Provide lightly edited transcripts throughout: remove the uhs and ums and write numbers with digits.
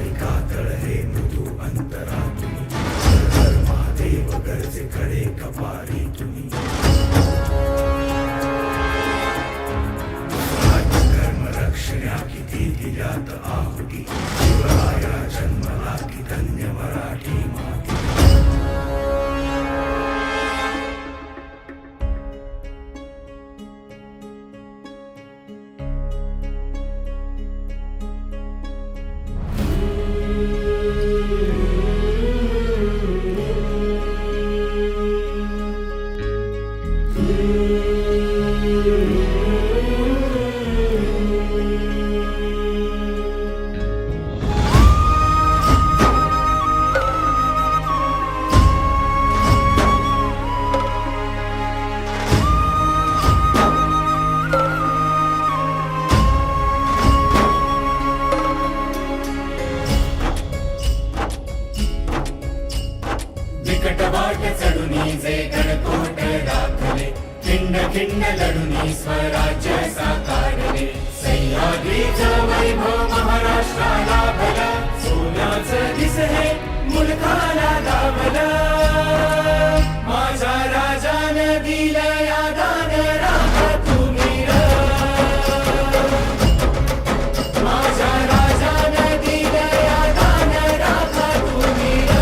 जरी कातळ हे मृदू अंतरातून महादेव गरजे कडे कपारी तुम्ही कर्म रक्षण्या किती दिल्यात आहुती शिवराया जन्मला की धन्य मराठी माती वाट चढुनी जे गणकोट दाखले खिंड खिंड लढुनी स्वराज्य साकारले सह्याद्रीचं वैभव महाराष्ट्राला भला सोन्याचं दिस हे मुलखाला दावलं माझ्या राजानं दिलं या दान राखा तुम्ही र माझ्या राजानं दिलं या दान राखा तुम्ही र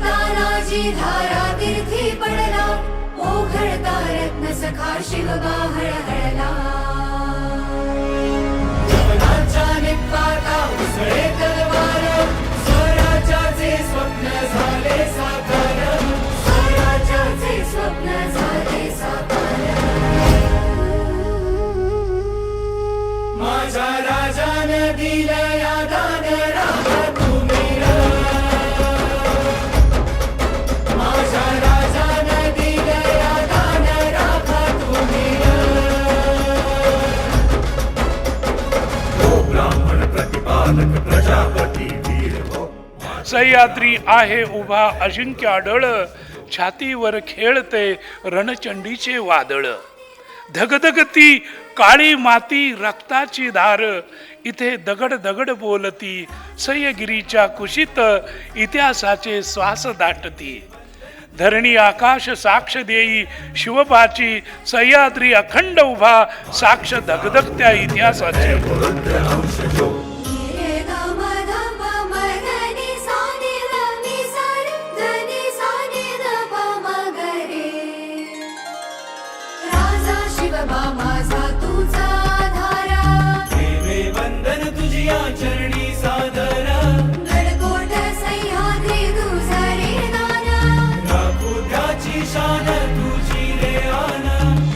तानाजी धारा तीर्थी पडला ओघळता रत्न सखा शिवबा हळहळला जवनाच्या निपाता उसळे तलवार स्वराज्याचे स्वप्न झाले साकार स्वराज्याचे स्वप्न झाले साकार माझ्या राजानं दिलं या दान राखा तुम्ही र माझ्या राजानं दिलं या दान राखा तुम्ही र हो ब्राह्मण प्रतिपालक प्रजापती वीर हो सह्याद्री आहे उभा अजिंक्य आढळ छातीवर खेळते रणचंडीचे वादळ धगधगती काळी माती रक्ताची धार इथे दगड दगड बोलती सह्यगिरीच्या कुशीत इतिहासाचे श्वास दाटती धरणी आकाश साक्ष देई शिवबाची सह्याद्री अखंड उभा साक्ष धगधगत्या इतिहासाची माझा तुझा धारा देवे वंदन तुझिया चरणी सादर गडकोट सह्याद्री तुझा रे दाना राखू त्याची शान तुझी रे आन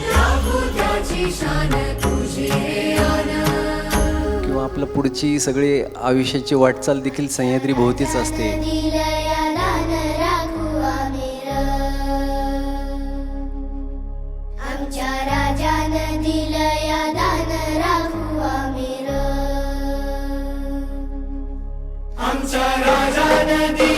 राखू त्याची शान तुझी रे आन किंवा आपलं पुढची सगळी आयुष्याची वाटचाल देखील सह्याद्री भोवतीच असते आमच्या राजानं दिलं या दान राखू आम्ही र आमच्या राजानं दिलं